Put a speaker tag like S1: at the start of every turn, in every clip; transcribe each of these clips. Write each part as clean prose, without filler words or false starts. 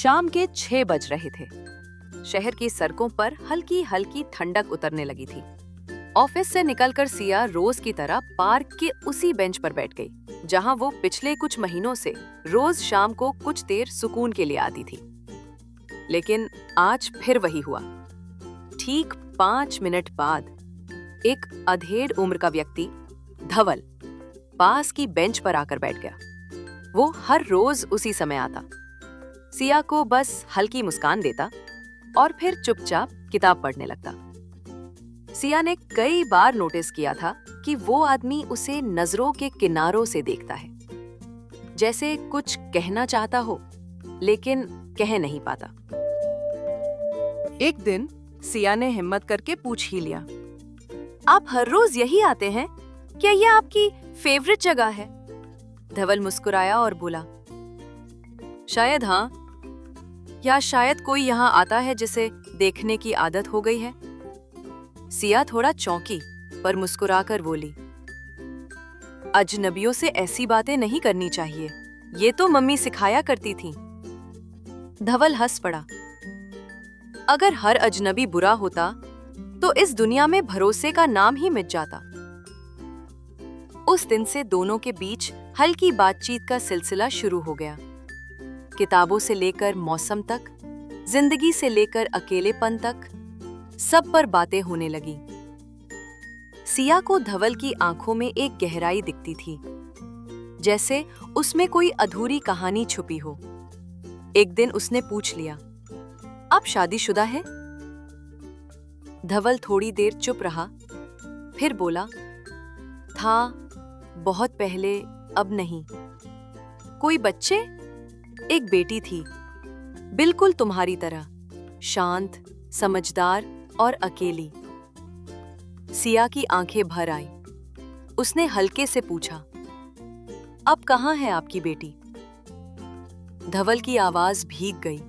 S1: शाम के 6 बज रहे थे। शहर की सड़कों पर हल्की हल्की ठंडक उतरने लगी थी। ऑफिस से निकलकर सिया रोज की तरह पार्क के उसी बेंच पर बैठ गई, जहां वो पिछले कुछ महीनों से रोज शाम को कुछ देर सुकून के लिए आती थी। लेकिन आज फिर वही हुआ। ठीक 5 मिनट बाद एक अधेड़ उम्र का व्यक्ति धवल पास की बेंच पर आकर बैठ गया। वो हर रोज उसी समय आता, सिया को बस हल्की मुस्कान देता और फिर चुपचाप किताब पढ़ने लगता। सिया ने कई बार नोटिस किया था कि वो आदमी उसे नजरों के किनारों से देखता है, जैसे कुछ कहना चाहता हो लेकिन कह नहीं पाता। एक दिन सिया ने हिम्मत करके पूछ ही लिया, आप हर रोज यही आते हैं? क्या यह आपकी फेवरेट जगह है? धवल मुस्कुराया और बोला, शायद हाँ, या शायद कोई यहाँ आता है जिसे देखने की आदत हो गई है। सिया थोड़ा चौंकी पर मुस्कुराकर बोली, अजनबियों से ऐसी बातें नहीं करनी चाहिए, ये तो मम्मी सिखाया करती थी। धवल हंस पड़ा। अगर हर अजनबी बुरा होता तो इस दुनिया में भरोसे का नाम ही मिट जाता। उस दिन से दोनों के बीच हल्की बातचीत का सिलसिला शुरू हो गया। किताबों से लेकर मौसम तक, जिंदगी से लेकर अकेलेपन तक, सब पर बातें होने लगी। सिया को धवल की आंखों में एक गहराई दिखती थी, जैसे उसमें कोई अधूरी कहानी छुपी हो। एक दिन उसने पूछ लिया, आप शादीशुदा है? धवल थोड़ी देर चुप रहा, फिर बोला, था, बहुत पहले, अब नहीं। कोई बच्चे? एक बेटी थी, बिल्कुल तुम्हारी तरह, शांत, समझदार और अकेली। सिया की आंखें भर आईं। उसने हल्के से पूछा, अब कहाँ है आपकी बेटी? धवल की आवाज भीग गई।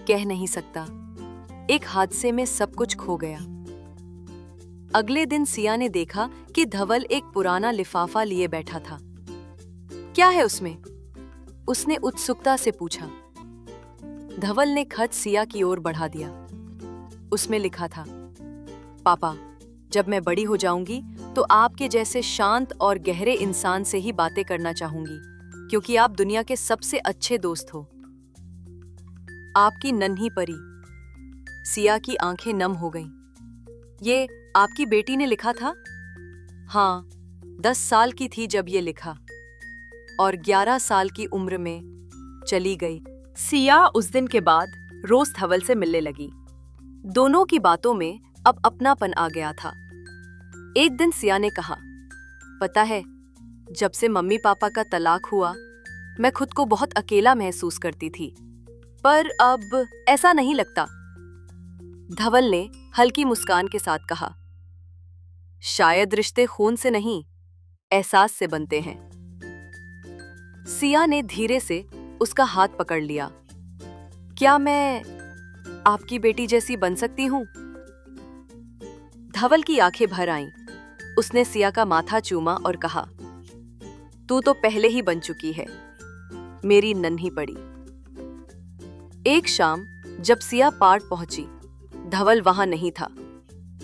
S1: कह नहीं सकता, एक हादसे में सब कुछ खो गया। अगले दिन सिया ने देखा कि धवल एक पुराना लिफाफा लिए बैठा था। क्या है उसमें? उसने उत्सुकता से पूछा। धवल ने खत सिया की ओर बढ़ा दिया। उसमें लिखा था, पापा, जब मैं बड़ी हो जाऊंगी तो आपके जैसे शांत और गहरे इंसान से ही बातें करना चाहूंगी, क्योंकि आप दुनिया के सबसे अच्छे दोस्त हो। आपकी नन्ही परी। सिया की आंखें नम हो गईं। ये आपकी बेटी ने लिखा था? हाँ, 10 साल की थी जब ये लिखा और 11 साल की उम्र में चली गई। सिया उस दिन के बाद रोज धवल से मिलने लगी। दोनों की बातों में अब अपनापन आ गया था। एक दिन सिया ने कहा, पता है, जब से मम्मी पापा का तलाक हुआ मैं खुद को बहुत अकेला महसूस करती थी, पर अब ऐसा नहीं लगता। धवल ने हल्की मुस्कान के साथ कहा, शायद रिश्ते खून से नहीं, एहसास से बनते हैं। सिया ने धीरे से उसका हाथ पकड़ लिया। क्या मैं आपकी बेटी जैसी बन सकती हूँ? धवल की आंखें भर आईं। उसने सिया का माथा चूमा और कहा, तू तो पहले ही बन चुकी है, मेरी नन्ही पड़ी। एक शाम जब सिया पार्क पहुंची, धवल वहां नहीं था।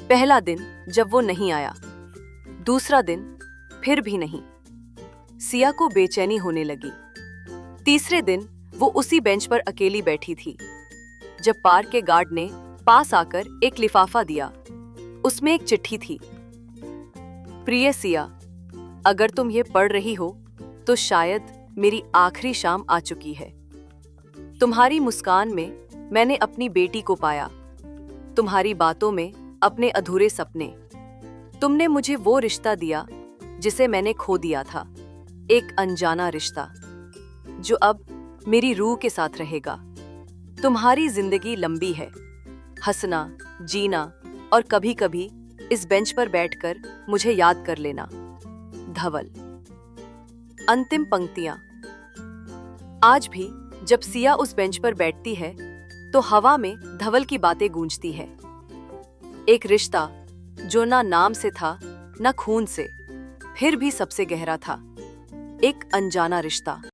S1: पहला दिन जब वो नहीं आया, दूसरा दिन फिर भी नहीं। सिया को बेचैनी होने लगी। तीसरे दिन वो उसी बेंच पर अकेली बैठी थी, जब पार्क के गार्ड ने पास आकर एक लिफाफा दिया। उसमें एक चिट्ठी थी। प्रिय सिया, अगर तुम ये पढ़ रही हो तो शायद मेरी आखिरी शाम आ चुकी है। तुम्हारी मुस्कान में मैंने अपनी बेटी को पाया, तुम्हारी बातों में अपने अधूरे सपने। तुमने मुझे वो रिश्ता दिया जिसे मैंने खो दिया था, एक अनजाना रिश्ता जो अब मेरी रूह के साथ रहेगा। तुम्हारी जिंदगी लंबी है, हंसना, जीना और कभी-कभी इस बेंच पर बैठकर मुझे याद कर लेना। धवल। अंतिम पंक्तियां। आज भी जब सिया उस बेंच पर बैठती है तो हवा में धवल की बातें गूंजती है। एक रिश्ता जो ना नाम से था ना खून से, फिर भी सबसे गहरा था। एक अनजाना रिश्ता।